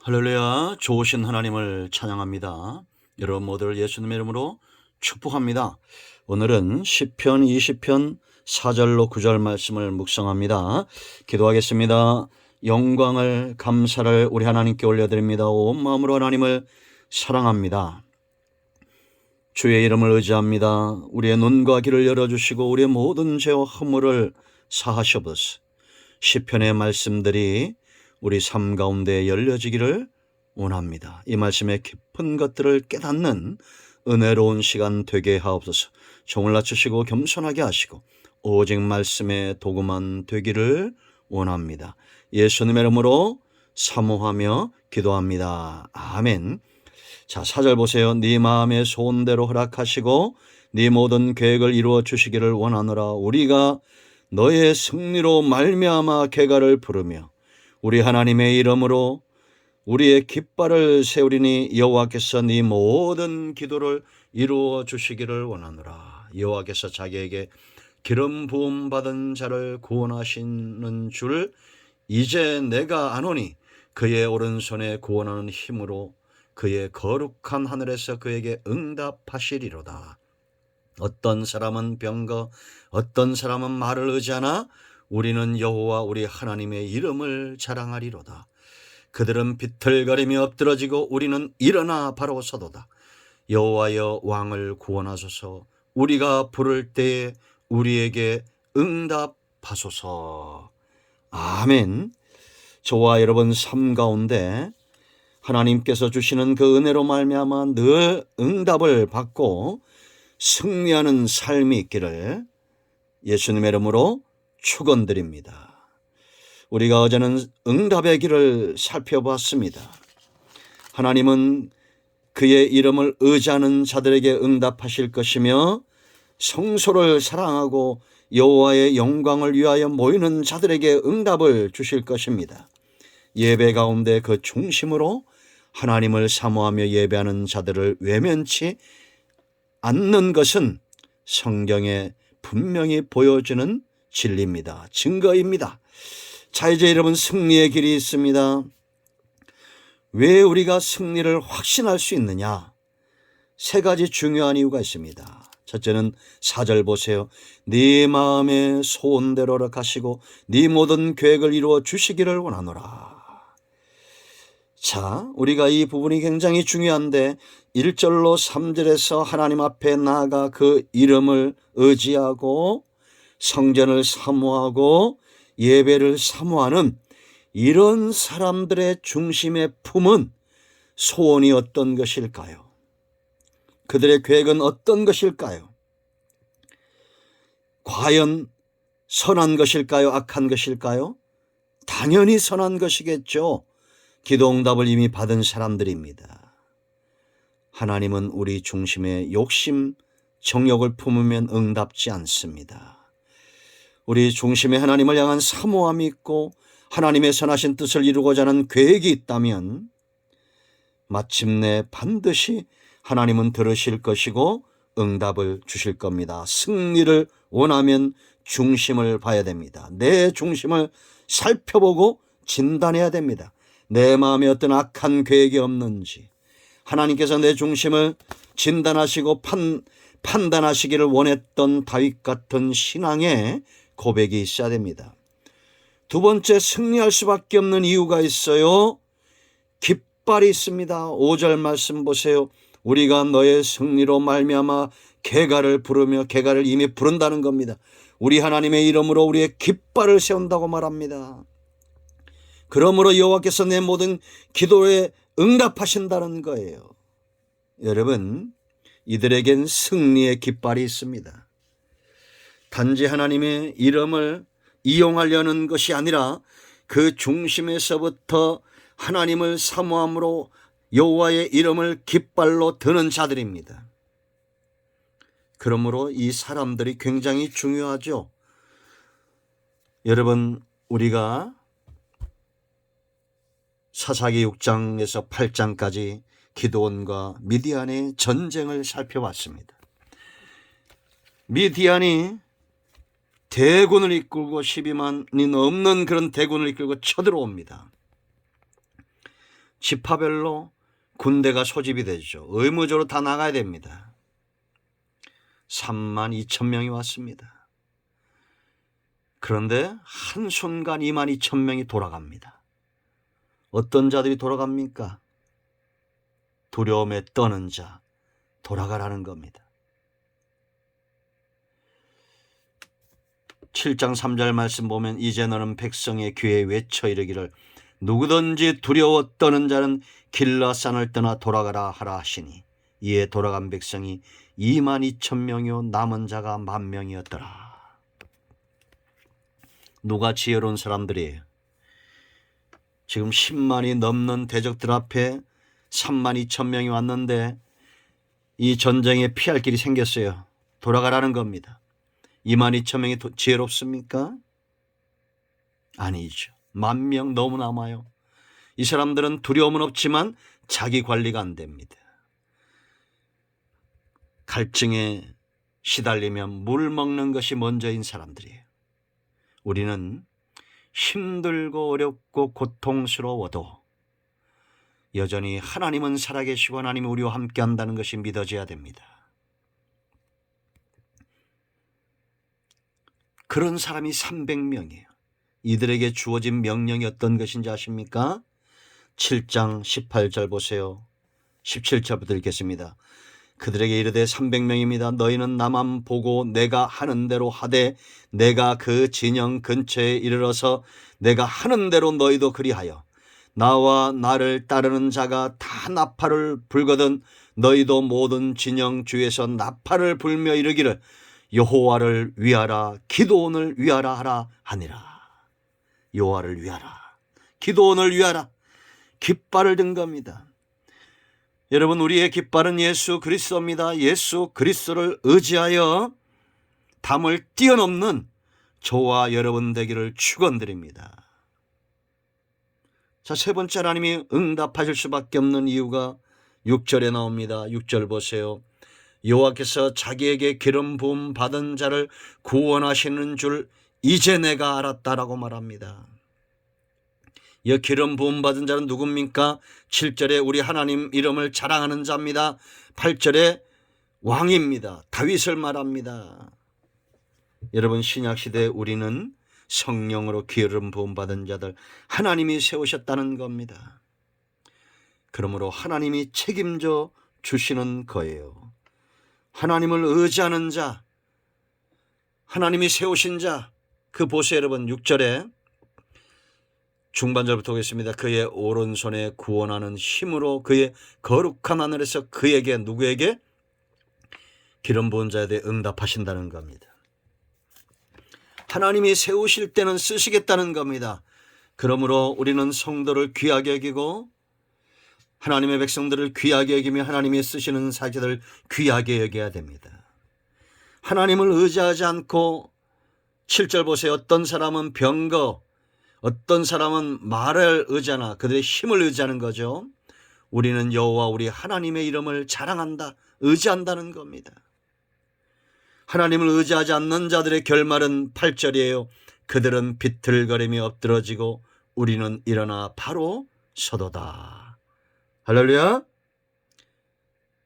할렐루야, 좋으신 하나님을 찬양합니다. 여러분 모두를 예수님의 이름으로 축복합니다. 오늘은 시편 20편 4절로 9절 말씀을 묵상합니다. 기도하겠습니다. 영광을 감사를 우리 하나님께 올려드립니다. 온 마음으로 하나님을 사랑합니다. 주의 이름을 의지합니다. 우리의 눈과 귀를 열어주시고 우리의 모든 죄와 허물을 사하셔버스. 시편의 말씀들이 우리 삶 가운데 열려지기를 원합니다. 이 말씀의 깊은 것들을 깨닫는 은혜로운 시간 되게 하옵소서. 종을 낮추시고 겸손하게 하시고 오직 말씀의 도구만 되기를 원합니다. 예수님의 이름으로 사모하며 기도합니다. 아멘. 자, 4절 보세요. 네 마음의 소원대로 허락하시고 네 모든 계획을 이루어 주시기를 원하노라. 우리가 너의 승리로 말미암아 개가를 부르며 우리 하나님의 이름으로 우리의 깃발을 세우리니 여호와께서 네 모든 기도를 이루어 주시기를 원하노라. 여호와께서 자기에게 기름 부음 받은 자를 구원하시는 줄 이제 내가 아노니 그의 오른손에 구원하는 힘으로 그의 거룩한 하늘에서 그에게 응답하시리로다. 어떤 사람은 병거, 어떤 사람은 말을 의지하나 우리는 여호와 우리 하나님의 이름을 자랑하리로다. 그들은 비틀거리며 엎드러지고 우리는 일어나 바로 서도다. 여호와여 왕을 구원하소서. 우리가 부를 때에 우리에게 응답하소서. 아멘. 저와 여러분 삶 가운데 하나님께서 주시는 그 은혜로 말미암아 늘 응답을 받고 승리하는 삶이 있기를 예수님의 이름으로 축원드립니다. 우리가 어제는 응답의 길을 살펴봤습니다. 하나님은 그의 이름을 의지하는 자들에게 응답하실 것이며 성소를 사랑하고 여호와의 영광을 위하여 모이는 자들에게 응답을 주실 것입니다. 예배 가운데 그 중심으로 하나님을 사모하며 예배하는 자들을 외면치 않는 것은 성경에 분명히 보여주는 진리입니다. 증거입니다. 자, 이제 여러분 승리의 길이 있습니다. 왜 우리가 승리를 확신할 수 있느냐? 세 가지 중요한 이유가 있습니다. 첫째는 4절 보세요. 네 마음의 소원대로 허락하시고 네 모든 계획을 이루어 주시기를 원하노라. 자, 우리가 이 부분이 굉장히 중요한데 1절로 3절에서 하나님 앞에 나아가 그 이름을 의지하고 성전을 사모하고 예배를 사모하는 이런 사람들의 중심의 품은 소원이 어떤 것일까요? 그들의 계획은 어떤 것일까요? 과연 선한 것일까요? 악한 것일까요? 당연히 선한 것이겠죠. 기도응답을 이미 받은 사람들입니다. 하나님은 우리 중심에 욕심, 정욕을 품으면 응답지 않습니다. 우리 중심에 하나님을 향한 사모함이 있고 하나님의 선하신 뜻을 이루고자 하는 계획이 있다면 마침내 반드시 하나님은 들으실 것이고 응답을 주실 겁니다. 승리를 원하면 중심을 봐야 됩니다. 내 중심을 살펴보고 진단해야 됩니다. 내 마음에 어떤 악한 계획이 없는지 하나님께서 내 중심을 진단하시고 판단하시기를 원했던 다윗 같은 신앙의 고백이 있어야 됩니다. 두 번째, 승리할 수밖에 없는 이유가 있어요. 깃발이 있습니다. 5절 말씀 보세요. 우리가 너의 승리로 말미암아 개가를 부르며, 개가를 이미 부른다는 겁니다. 우리 하나님의 이름으로 우리의 깃발을 세운다고 말합니다. 그러므로 여호와께서 내 모든 기도에 응답하신다는 거예요. 여러분, 이들에겐 승리의 깃발이 있습니다. 단지 하나님의 이름을 이용하려는 것이 아니라 그 중심에서부터 하나님을 사모함으로 여호와의 이름을 깃발로 드는 자들입니다. 그러므로 이 사람들이 굉장히 중요하죠. 여러분, 우리가 사사기 6장에서 8장까지 기드온과 미디안의 전쟁을 살펴봤습니다. 미디안이 대군을 이끌고 12만이 넘는 그런 대군을 이끌고 쳐들어옵니다. 지파별로 군대가 소집이 되죠. 의무적으로 다 나가야 됩니다. 32,000명이 왔습니다. 그런데 한순간 22,000명이 돌아갑니다. 어떤 자들이 돌아갑니까? 두려움에 떠는 자, 돌아가라는 겁니다. 7장 3절 말씀 보면 이제 너는 백성의 귀에 외쳐 이르기를 누구든지 두려워 떠는 자는 길라산을 떠나 돌아가라 하라 하시니 이에 돌아간 백성이 22,000명이요 남은 자가 10,000명이었더라. 누가 지혜로운 사람들이에요? 지금 10만이 넘는 대적들 앞에 32,000명이 왔는데 이 전쟁에 피할 길이 생겼어요. 돌아가라는 겁니다. 22,000명이 지혜롭습니까? 아니죠. 10,000명 너무 남아요. 이 사람들은 두려움은 없지만 자기 관리가 안 됩니다. 갈증에 시달리면 물 먹는 것이 먼저인 사람들이에요. 우리는 힘들고 어렵고 고통스러워도 여전히 하나님은 살아계시고 하나님이 우리와 함께 한다는 것이 믿어져야 됩니다. 그런 사람이 300명이에요. 이들에게 주어진 명령이 어떤 것인지 아십니까? 7장 18절 보세요. 17절부터 읽겠습니다. 그들에게 이르되 300명입니다. 너희는 나만 보고 내가 하는 대로 하되 내가 그 진영 근처에 이르러서 내가 하는 대로 너희도 그리하여 나와 나를 따르는 자가 다 나팔을 불거든 너희도 모든 진영 주에서 나팔을 불며 이르기를 여호와를 위하라 기도원을 위하라 하라 하니라. 여호와를 위하라 기도원을 위하라. 깃발을 든 겁니다. 여러분, 우리의 깃발은 예수 그리스도입니다. 예수 그리스도를 의지하여 담을 뛰어넘는 저와 여러분 되기를 축원드립니다. 자, 세 번째 하나님이 응답하실 수밖에 없는 이유가 6절에 나옵니다. 6절 보세요. 여호와께서 자기에게 기름 부음 받은 자를 구원하시는 줄 이제 내가 알았다라고 말합니다. 이 기름 부음 받은 자는 누굽니까? 7절에 우리 하나님 이름을 자랑하는 자입니다. 8절에 왕입니다. 다윗을 말합니다. 여러분, 신약시대에 우리는 성령으로 기름 부음 받은 자들 하나님이 세우셨다는 겁니다. 그러므로 하나님이 책임져 주시는 거예요. 하나님을 의지하는 자, 하나님이 세우신 자, 그 보세요 여러분. 6절에 중반절부터 보겠습니다. 그의 오른손에 구원하는 힘으로 그의 거룩한 하늘에서 그에게 누구에게? 기름 부은 자에 대해 응답하신다는 겁니다. 하나님이 세우실 때는 쓰시겠다는 겁니다. 그러므로 우리는 성도를 귀하게 여기고 하나님의 백성들을 귀하게 여기며 하나님이 쓰시는 사제들 귀하게 여겨야 됩니다. 하나님을 의지하지 않고 7절 보세요. 어떤 사람은 병거, 어떤 사람은 말을 의지하나 그들의 힘을 의지하는 거죠. 우리는 여호와 우리 하나님의 이름을 자랑한다, 의지한다는 겁니다. 하나님을 의지하지 않는 자들의 결말은 8절이에요. 그들은 비틀거리며 엎드러지고 우리는 일어나 바로 서도다. 할렐루야.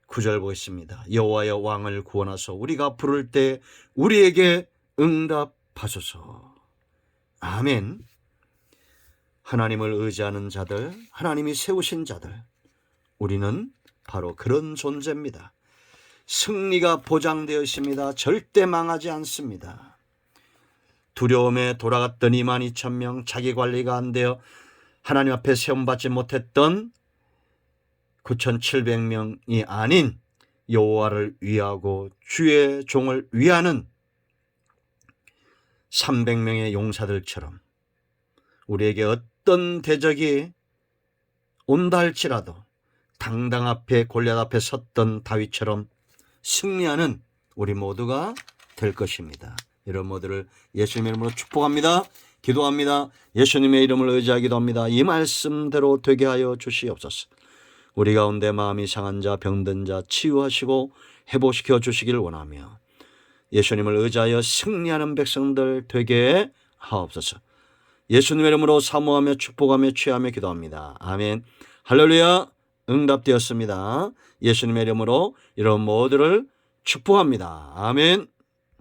9절 보겠습니다. 여호와여 왕을 구원하소 우리가 부를 때 우리에게 응답하소서. 아멘. 하나님을 의지하는 자들, 하나님이 세우신 자들, 우리는 바로 그런 존재입니다. 승리가 보장되어 있습니다. 절대 망하지 않습니다. 두려움에 돌아갔던 22,000명, 자기 관리가 안 되어 하나님 앞에 세움받지 못했던 9,700명이 아닌 여호와를 위하고 주의 종을 위하는 300명의 용사들처럼 우리에게 어떤 대적이 온다 할지라도 당당 앞에 골리앗 앞에 섰던 다윗처럼 승리하는 우리 모두가 될 것입니다. 이런 모두를 예수님의 이름으로 축복합니다. 기도합니다. 예수님의 이름을 의지하기도 합니다. 이 말씀대로 되게 하여 주시옵소서. 우리 가운데 마음이 상한 자, 병든 자 치유하시고 회복시켜 주시길 원하며 예수님을 의지하여 승리하는 백성들 되게 하옵소서. 예수님의 이름으로 사모하며 축복하며 취하며 기도합니다. 아멘. 할렐루야, 응답되었습니다. 예수님의 이름으로 이런 모두를 축복합니다. 아멘.